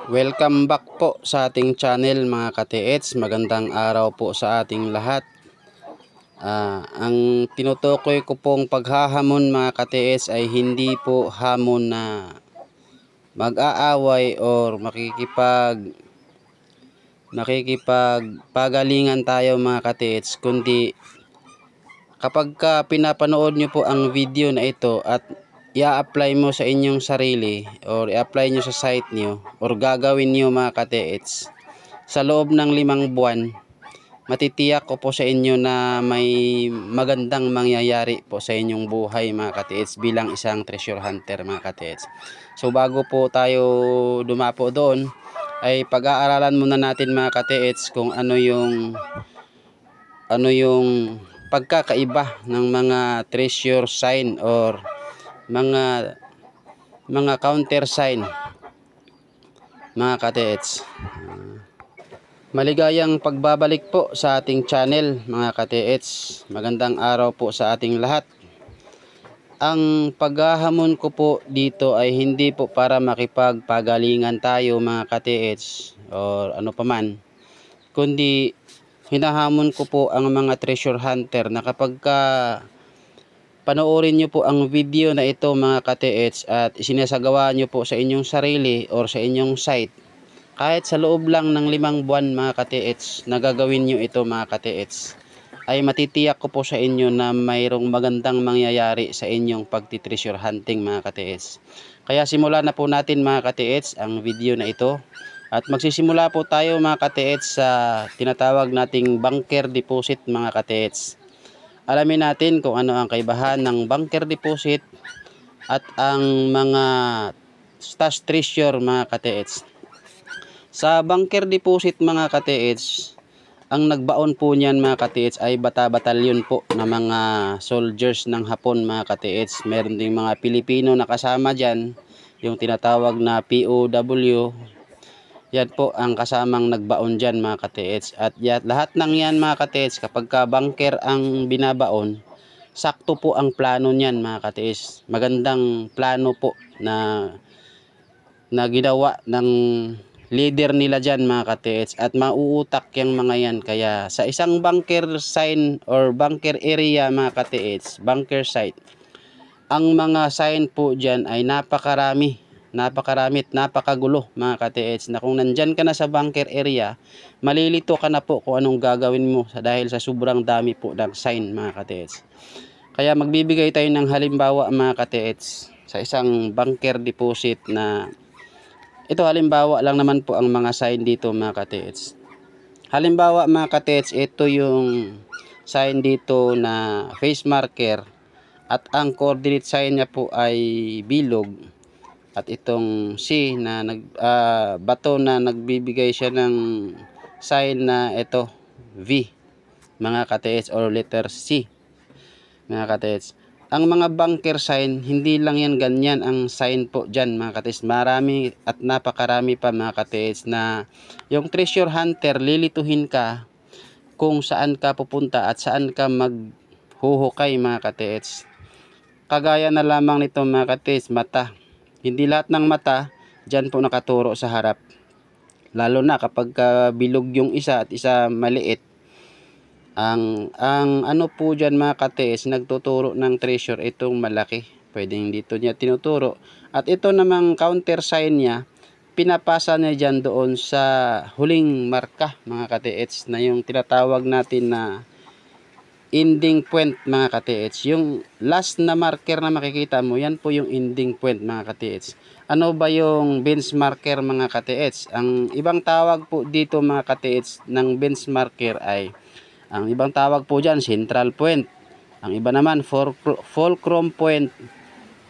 Welcome back po sa ating channel mga ka-TH. Magandang araw po sa ating lahat. Ang tinutukoy ko pong paghahamon mga ka-TH ay hindi po hamon na mag-aaway or makikipagpagalingan tayo mga ka-TH, kundi kapag pinapanood nyo po ang video na ito at i-apply mo sa inyong sarili or i-apply nyo sa site nyo or gagawin nyo mga ka-TH sa loob ng 5 buwan, matitiyak ko po sa inyo na may magandang mangyayari po sa inyong buhay mga ka-TH bilang isang treasure hunter mga ka-TH. So bago po tayo dumapo doon, ay pag-aaralan muna natin mga ka-TH kung ano yung pagkakaiba ng mga treasure sign or mga counter sign mga ka-TH. Maligayang pagbabalik po sa ating channel mga ka-TH. Magandang araw po sa ating lahat. Ang paghahamon ko po dito ay hindi po para makipagpagalingan tayo mga ka-TH or ano paman, kundi hinahamon ko po ang mga treasure hunter na kapag panoorin nyo po ang video na ito mga ka-TH at isinasagawa nyo po sa inyong sarili or sa inyong site, kahit sa loob lang ng 5 buwan mga ka-TH na gagawin nyo ito mga ka-TH, ay matitiyak ko po sa inyo na mayroong magandang mangyayari sa inyong pagti-treasure hunting mga ka-TH. Kaya simulan na po natin mga ka-TH ang video na ito. At magsisimula po tayo mga ka-TH sa tinatawag nating bunker deposit mga ka-TH. Alamin natin kung ano ang kaibahan ng bunker deposit at ang mga stash treasure mga ka-TH. Sa bunker deposit mga ka-TH, ang nagbaon po niyan mga ka-TH ay bata-batalyon po na mga soldiers ng Hapon mga ka-TH. Meron ding mga Pilipino na kasama dyan, yung tinatawag na POW. Yan po ang kasamang nagbaon dyan mga ka-TH. At lahat ng yan mga ka-TH, kapag bunker ang binabaon, sakto po ang plano niyan mga ka-TH. Magandang plano po na ginawa ng leader nila dyan mga ka-TH. At mauutak yung mga yan. Kaya sa isang bunker sign or bunker area mga ka-TH, bunker site, ang mga sign po dyan ay napakaramit, napakagulo mga ka-TH, na kung nandyan ka na sa bunker area, malilito ka na po kung anong gagawin mo dahil sa sobrang dami po ng sign mga ka-TH. Kaya magbibigay tayo ng halimbawa mga ka-TH sa isang bunker deposit na ito, halimbawa lang naman po ang mga sign dito mga ka-TH. Halimbawa mga ka-TH, ito yung sign dito na face marker at ang coordinate sign niya po ay bilog. At itong C na bato na nagbibigay siya ng sign na ito V mga ka-TH or letter C mga ka-TH. Ang mga bunker sign, hindi lang yan ganyan ang sign po dyan mga ka-TH. Marami at napakarami pa mga ka-TH na yung treasure hunter, lilituhin ka kung saan ka pupunta at saan ka maghuhukay mga ka-TH. Kagaya na lamang nito mga ka-TH, mata. Hindi lahat ng mata dyan po nakaturo sa harap. Lalo na kapag bilog yung isa at isa maliit. Ang ano po dyan mga ka-TH, nagtuturo ng treasure itong malaki. Pwedeng dito niya tinuturo. At ito namang counter sign niya, pinapasa niya dyan doon sa huling marka mga ka-TH, na yung tinatawag natin na ending point mga ka-TH. Yung last na marker na makikita mo, yan po yung ending point mga ka-TH. Ano ba yung benchmarker mga ka-TH? Ang ibang tawag po dito mga ka-TH ng benchmarker ay, ang ibang tawag po dyan, central point. Ang iba naman, fulcrum point,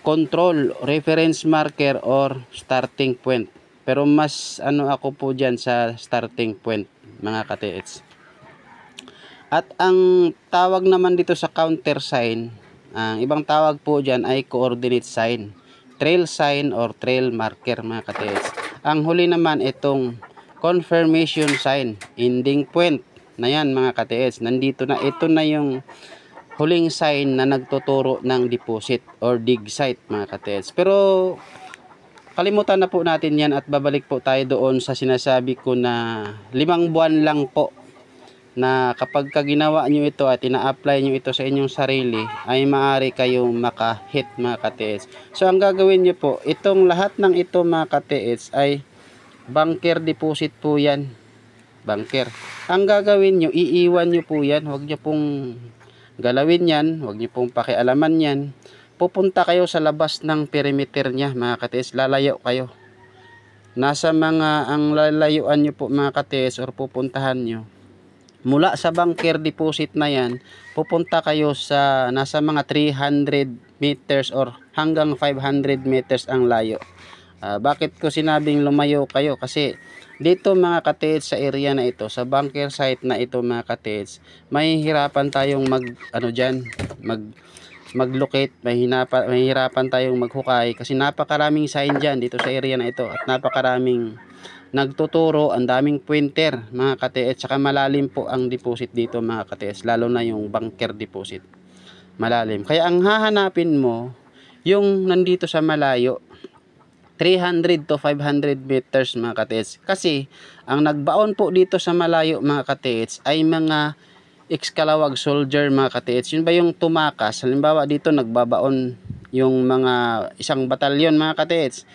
control, reference marker, or starting point. Pero mas ako po dyan sa starting point mga ka-TH. At ang tawag naman dito sa counter sign, ang ibang tawag po dyan ay coordinate sign, trail sign, or trail marker mga ka-TH. Ang huli naman itong confirmation sign, ending point na yan mga ka-TH. Nandito na, ito na yung huling sign na nagtuturo ng deposit or dig site mga ka-TH. Pero kalimutan na po natin yan at babalik po tayo doon sa sinasabi ko na 5 buwan lang po na kapag ginawa nyo ito at ina-apply nyo ito sa inyong sarili ay maaari kayong maka-hit mga ka-TH. So ang gagawin nyo po, itong lahat ng ito mga ka-TH ay bunker deposit po yan. Bunker. Ang gagawin nyo, iiwan nyo po yan. Huwag nyo pong galawin yan. Huwag nyo pong pakialaman yan. Pupunta kayo sa labas ng perimeter nya mga ka-TH. Lalayo kayo. Nasa mga ang lalayuan nyo po mga ka-TH or pupuntahan nyo. Mula sa bunker deposit na yan, pupunta kayo sa nasa mga 300 meters or hanggang 500 meters ang layo. Bakit ko sinabing lumayo kayo? Kasi dito mga ka-TH sa area na ito, sa bunker site na ito mga ka-TH, may hirapan tayong mag-locate, mahihirapan tayong maghukay kasi napakaraming sign dyan dito sa area na ito at napakaraming nagtuturo, ang daming pointer mga ka-TH, saka malalim po ang deposit dito mga ka-TH, lalo na yung bunker deposit, malalim. Kaya ang hahanapin mo yung nandito sa malayo, 300 to 500 meters mga ka-TH, kasi ang nagbaon po dito sa malayo mga ka-TH ay mga ex-Kalawag soldier mga ka-TH. Yun ba yung tumakas, halimbawa dito nagbabaon yung mga isang batalyon mga ka-TH,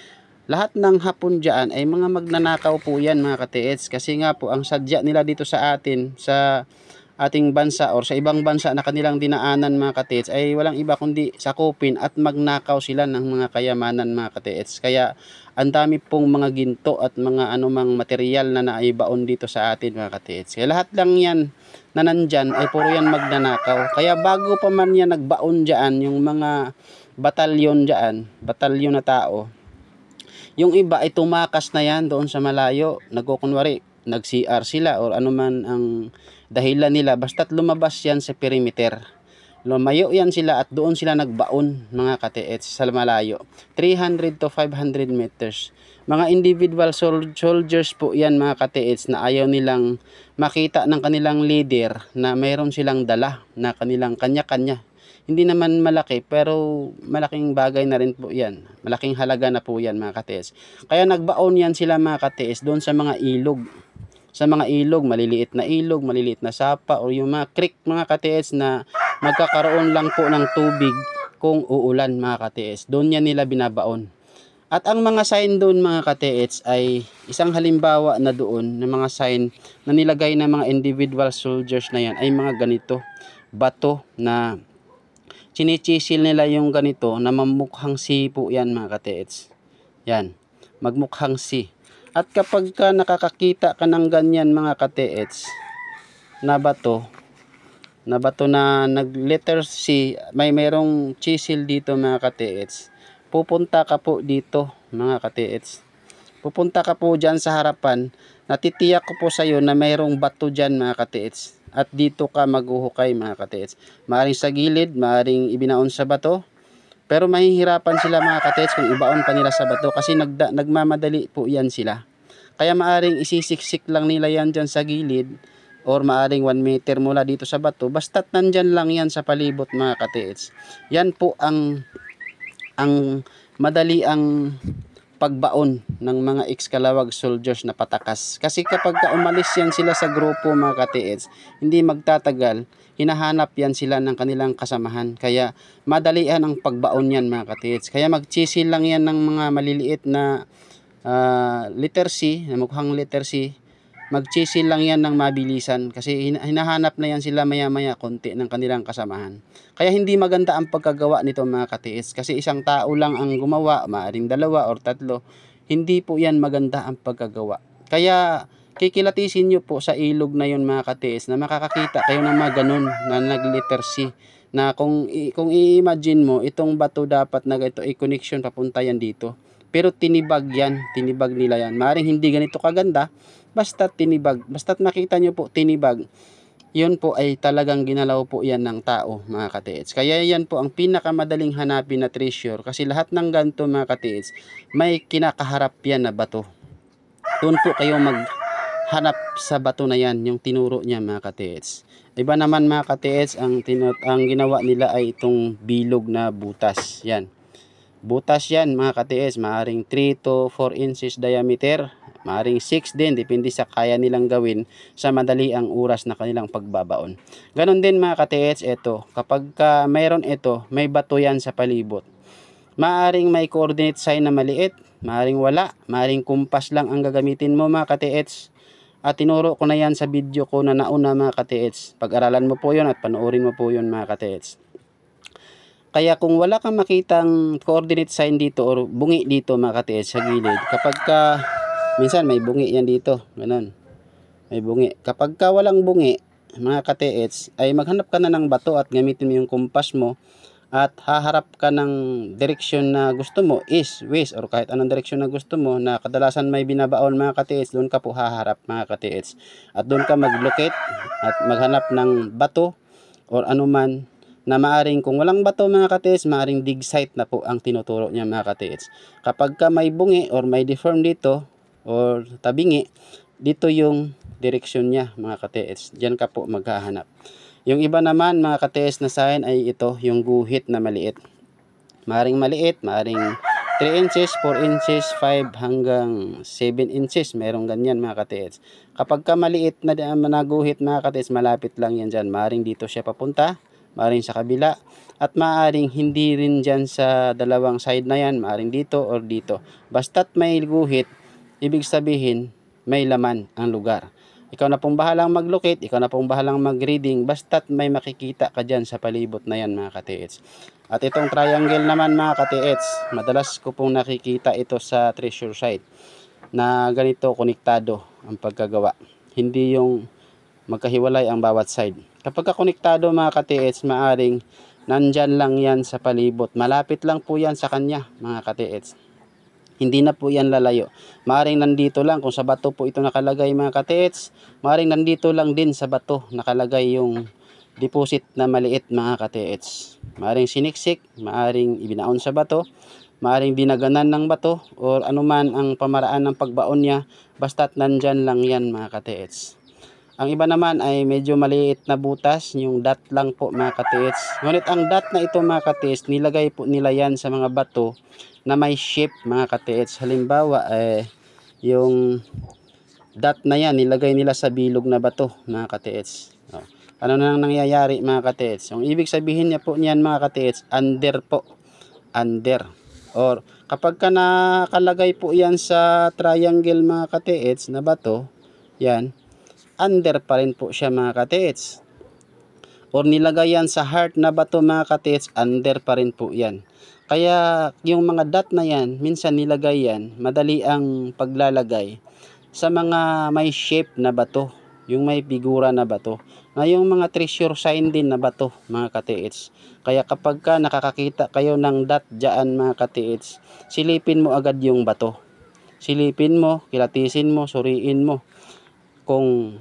lahat ng Hapon dyan ay mga magnanakaw po yan mga ka-TH, kasi nga po ang sadya nila dito sa atin, sa ating bansa or sa ibang bansa na kanilang dinaanan mga ka-TH ay walang iba kundi sakupin at magnakaw sila ng mga kayamanan mga ka-TH. Kaya ang dami pong mga ginto at mga anumang material na naibaon dito sa atin mga ka-TH. Kaya lahat lang yan na nandyan ay puro yan magnanakaw. Kaya bago pa man yan nagbaon dyan yung mga batalyon dyan, batalyon na tao, yung iba ay tumakas na yan doon sa malayo, nagkukunwari, nag-CR sila or anuman ang dahilan nila, basta't lumabas yan sa perimeter. Lumayo yan sila at doon sila nagbaon mga ka-TH sa malayo. 300 to 500 meters. Mga individual soldiers po yan mga ka-TH na ayaw nilang makita ng kanilang leader na mayroon silang dala na kanilang kanya-kanya. Hindi naman malaki pero malaking bagay na rin po yan. Malaking halaga na po yan mga ka-TH. Kaya nagbaon yan sila mga ka-TH doon sa mga ilog. Sa mga ilog, maliliit na sapa o yung mga creek mga ka-TH na magkakaroon lang po ng tubig kung uulan mga ka-TH. Doon yan nila binabaon. At ang mga sign doon mga ka-TH ay isang halimbawa na doon ng mga sign na nilagay ng mga individual soldiers na yan ay mga ganito. Bato na chinichisil nila yung ganito na mamukhang C po yan mga ka-TH. Yan, magmukhang C. At kapag ka nakakakita ka ng ganyan mga ka-TH na bato na nag letter C, mayroong chisel dito mga ka-TH, pupunta ka po dito mga ka-TH. Pupunta ka po dyan sa harapan, natitiyak ko po sa iyo na mayroong bato dyan mga ka-TH. At dito ka maghuhukay mga ka-TH. Maaring sa gilid, maaring ibinaon sa bato. Pero mahihirapan sila mga ka-TH kung ibaon pa nila sa bato kasi nagmamadali po yan sila. Kaya maaring isisiksik lang nila yan dyan sa gilid or maaring 1 meter mula dito sa bato. Basta't nandyan lang yan sa palibot mga ka-TH. Yan po ang madali ang pagbaon ng mga ex-Kalawag soldiers na patakas. Kasi kapag umalis yan sila sa grupo mga ka-TH, hindi magtatagal, hinahanap yan sila ng kanilang kasamahan. Kaya madalian ang pagbaon yan mga ka-TH. Kaya magchisil lang yan ng mga maliliit na letter C, na mukhang letter C. Magchisil lang yan ng mabilisan kasi hinahanap na yan sila maya-maya konti ng kanilang kasamahan. Kaya hindi maganda ang pagkagawa nito mga ka-TH kasi isang tao lang ang gumawa, maaaring 2 or 3. Hindi po yan maganda ang pagkagawa. Kaya kikilatisin nyo po sa ilog na yun mga ka-TH na makakakita kayo ng mga ganun na nag-letter C. Na kung i-imagine mo, itong bato dapat na ito i-connection papunta yan dito. Pero tinibag nila yan. Maaaring hindi ganito kaganda, basta tinibag. Basta't makita nyo po tinibag, yun po ay talagang ginalaw po yan ng tao mga ka-TH. Kaya yan po ang pinakamadaling hanapin na treasure kasi lahat ng ganito mga ka-TH may kinakaharap yan na bato. Doon po kayo maghanap sa bato na yan, yung tinuro niya mga ka-TH. Iba naman mga ka-TH, ang ginawa nila ay itong bilog na butas. Yan. butas yan mga katiits, maaring 3 to 4 inches diameter, maaring 6 din, depende sa kaya nilang gawin sa madali ang oras na kanilang pagbabaon. Ganon din mga katiits, ito, kapag mayroon ito, may bato yan sa palibot. Maaring may coordinate sign na maliit, maaring wala, maaring kumpas lang ang gagamitin mo mga katiits. At tinuro ko na yan sa video ko na nauna mga katiits. Pag-aralan mo po yun at panoorin mo po yun mga katiits. Kaya kung wala kang makitang coordinate sign dito or bungi dito mga katiits sa gilid, kapag minsan may bungi yan dito, ganun, may bungi. Kapag walang bungi mga katiits, ay maghanap ka na ng bato at gamitin mo yung kumpas mo at haharap ka ng direksyon na gusto mo, east, west, or kahit anong direksyon na gusto mo na kadalasan may binabaon mga katiits, doon ka po haharap mga katiits. At doon ka mag-locate at maghanap ng bato or anuman na maaring, kung walang bato mga katiits, maaring dig site na po ang tinuturo niya mga katiits. Kapag may bungi or may deform dito or tabingi, dito yung direksyon niya mga katiits. Diyan ka po maghahanap. Yung iba naman mga katiits na sign ay ito, yung guhit na maliit. Maaring maliit, maaring 3 inches, 4 inches, 5 hanggang 7 inches. Merong ganyan mga katiits. Kapag maliit na guhit mga katiits, malapit lang yan dyan. Maaring dito siya papunta, maaring sa kabila, at maaring hindi rin dyan sa dalawang side na yan, maaring dito or dito. Basta't may guhit, ibig sabihin may laman ang lugar. Ikaw na pong bahalang mag-locate, ikaw na pong bahalang mag-reading, basta't may makikita ka dyan sa palibot na yan mga katiits. At itong triangle naman mga katiits, madalas ko pong nakikita ito sa treasure site na ganito konektado ang pagkagawa. Hindi yung magkahiwalay ang bawat side. Kapag konektado mga katiits, maaring nandyan lang yan sa palibot. Malapit lang po yan sa kanya mga katiits. Hindi na po yan lalayo. Maaring nandito lang, kung sa bato po ito nakalagay mga katiits, maaring nandito lang din sa bato nakalagay yung deposit na maliit mga katiits. Maaring siniksik, maaring ibinaon sa bato, maaring dinaganan ng bato, or anuman ang pamaraan ng pagbaon niya, basta't nandyan lang yan mga katiits. Ang iba naman ay medyo maliit na butas, yung dot lang po mga katiits. Ngunit ang dot na ito mga katiits, nilagay po nila yan sa mga bato na may shape mga katiits. Halimbawa yung dot na yan nilagay nila sa bilog na bato mga katiits. Ano nang nangyayari mga katiits? Yung ibig sabihin niya po niyan mga katiits, under po, under. Or kapag nakalagay po yan sa triangle mga katiits na bato, yan, under pa rin po siya mga katiits. Or nilagay yan sa heart na bato mga katiits, under pa rin po yan. Kaya yung mga dot na yan, minsan nilagay yan, madali ang paglalagay sa mga may shape na bato, yung may figura na bato, na yung mga treasure sign din na bato mga katiits. Kaya kapag nakakakita kayo ng dot dyan mga katiits, silipin mo agad yung bato. Silipin mo, kilatisin mo, suriin mo kung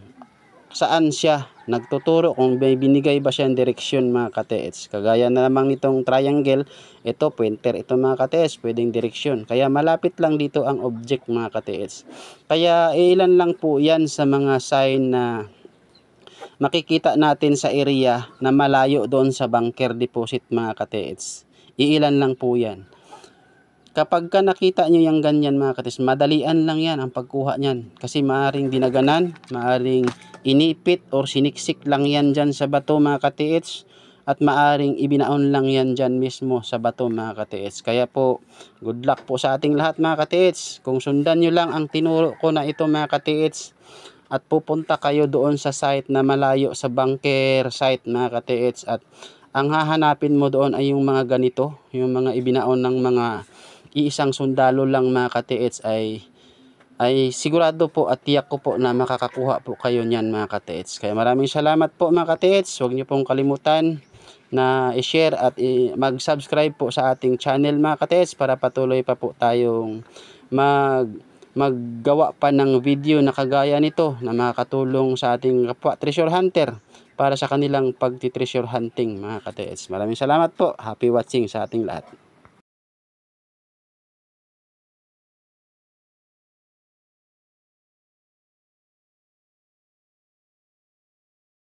saan siya nagtuturo, kung may binigay ba siyang direksyon mga katiits. Kagaya na lamang nitong triangle, ito pointer, ito mga katiits, pwedeng direksyon. Kaya malapit lang dito ang object mga katiits. Kaya ilan lang po yan sa mga sign na makikita natin sa area na malayo doon sa bunker deposit mga katiits. Iilan lang po yan. Kapag nakita nyo yung ganyan mga katiits, madalian lang yan ang pagkuha nyan. Kasi maaring dinaganan, maaring inipit or siniksik lang yan dyan sa bato mga katiits. At maaring ibinaon lang yan dyan mismo sa bato mga katiits. Kaya po, good luck po sa ating lahat mga katiits. Kung sundan nyo lang ang tinuro ko na ito mga katiits, at pupunta kayo doon sa site na malayo sa bunker site mga katiits, at ang hahanapin mo doon ay yung mga ganito, yung mga ibinaon ng mga iisang sundalo lang mga katiits, ay sigurado po at tiyak ko po na makakakuha po kayo niyan mga katiits. Kaya maraming salamat po mga katiits. Huwag niyo pong kalimutan na i-share at mag-subscribe po sa ating channel mga katiits para patuloy pa po tayong maggawa pa ng video na kagaya nito na makakatulong sa ating kapwa treasure hunter para sa kanilang pagti-treasure hunting mga katiits. Maraming salamat po. Happy watching sa ating lahat.